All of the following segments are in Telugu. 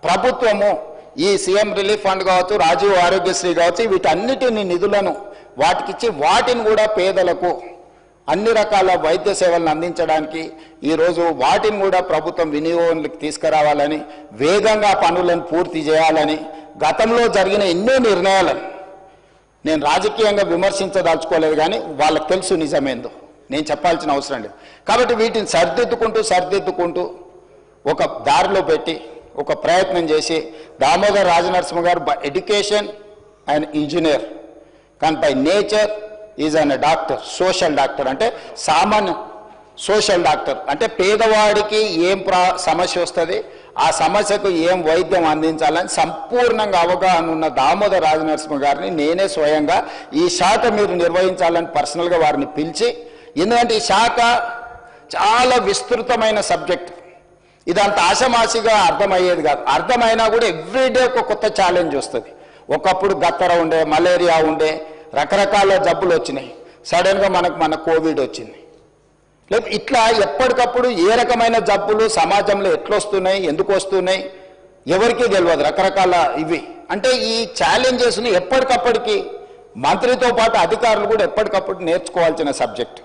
ప్రభుత్వము ఈ సీఎం రిలీఫ్ ఫండ్ కావచ్చు, రాజీవ్ ఆరోగ్యశ్రీ కావచ్చు, వీటన్నిటిని నిధులను వాటికిచ్చి వాటిని కూడా పేదలకు అన్ని రకాల వైద్య సేవలను అందించడానికి ఈరోజు వాటిని కూడా ప్రభుత్వం వినియోగంలోకి తీసుకురావాలని, వేగంగా పనులను పూర్తి చేయాలని, గతంలో జరిగిన ఎన్నో నిర్ణయాలను నేను రాజకీయంగా విమర్శించదలుచుకోలేదు, కానీ వాళ్ళకి తెలుసు నిజమేందో, నేను చెప్పాల్సిన అవసరం లేదు. కాబట్టి వీటిని సరిదిద్దుకుంటూ ఒక దారిలో పెట్టి ఒక ప్రయత్నం చేసి దామోదర్ రాజనరసింహ గారు ఎడ్యుకేషన్ అండ్ ఇంజనీర్, కానీ by nature is an doctor, social doctor. అంటే సామాన్య సోషల్ డాక్టర్ అంటే పేదవాడికి ఏం సమస్య వస్తుంది, ఆ సమస్యకు ఏం వైద్యం అందించాలని సంపూర్ణంగా అవగాహన ఉన్న దామోదర్ రాజనరసింహ గారిని నేనే స్వయంగా ఈ శాఖ మీరు నిర్వహించాలని పర్సనల్గా వారిని పిలిచి, ఎందుకంటే ఈ శాఖ చాలా విస్తృతమైన సబ్జెక్ట్, ఇదంత ఆషమాషిగా అర్థమయ్యేది కాదు. అర్థమైనా కూడా ఎవ్రీడే ఒక కొత్త ఛాలెంజ్ వస్తుంది. ఒకప్పుడు గత్తర ఉండే, మలేరియా ఉండే, రకరకాల జబ్బులు వచ్చినాయి, సడన్గా మన కోవిడ్ వచ్చింది. లేదు ఇట్లా ఎప్పటికప్పుడు ఏ రకమైన జబ్బులు సమాజంలో ఎట్లొస్తున్నాయి, ఎందుకు వస్తున్నాయి ఎవరికీ తెలియదు, రకరకాల ఇవి. అంటే ఈ ఛాలెంజెస్ని ఎప్పటికప్పటికి మంత్రితో పాటు అధికారులు కూడా ఎప్పటికప్పుడు నేర్చుకోవాల్సిన సబ్జెక్ట్.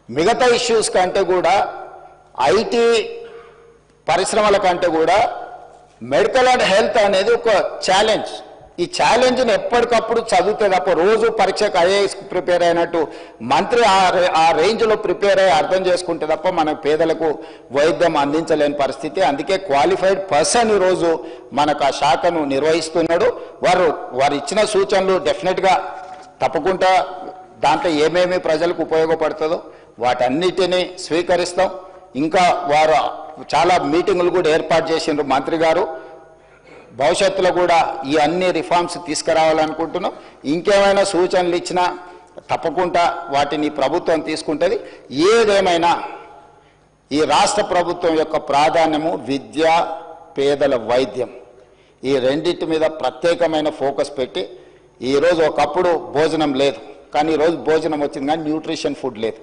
మిగతా ఇష్యూస్ కంటే కూడా ఐటీ పరిశ్రమల కంటే కూడా మెడికల్ అండ్ హెల్త్ అనేది ఒక ఛాలెంజ్. ఈ ఛాలెంజ్ని ఎప్పటికప్పుడు చదివితే తప్ప రోజు పరీక్షకు ఐఏఎస్ ప్రిపేర్ అయినట్టు మంత్రి ఆ రేంజ్లో ప్రిపేర్ అయ్యి అర్థం చేసుకుంటే తప్ప మన పేదలకు వైద్యం అందించలేని పరిస్థితి. అందుకే క్వాలిఫైడ్ పర్సన్ ఈరోజు మనకు ఆ శాఖను నిర్వహిస్తున్నాడు. వారు ఇచ్చిన సూచనలు డెఫినెట్గా తప్పకుండా దాంట్లో ఏమేమి ప్రజలకు ఉపయోగపడుతుందో వాటన్నిటినీ స్వీకరిస్తాం. ఇంకా వారు చాలా మీటింగులు కూడా ఏర్పాటు చేసిండ్రు మంత్రి గారు. భవిష్యత్తులో కూడా ఈ అన్ని రిఫార్మ్స్ తీసుకురావాలనుకుంటున్నాం. ఇంకేమైనా సూచనలు ఇచ్చినా తప్పకుండా వాటిని ప్రభుత్వం తీసుకుంటుంది. ఏదేమైనా ఈ రాష్ట్ర ప్రభుత్వం యొక్క ప్రాధాన్యము విద్య, పేదల వైద్యం, ఈ రెండింటి మీద ప్రత్యేకమైన ఫోకస్ పెట్టి, ఈరోజు ఒకప్పుడు భోజనం లేదు, కానీ ఈరోజు భోజనం వచ్చింది కానీ న్యూట్రిషన్ ఫుడ్ లేదు.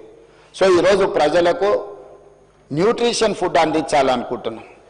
సో ఈరోజు ప్రజలకు న్యూట్రిషన్ ఫుడ్ అందించాలనుకుంటున్నాం.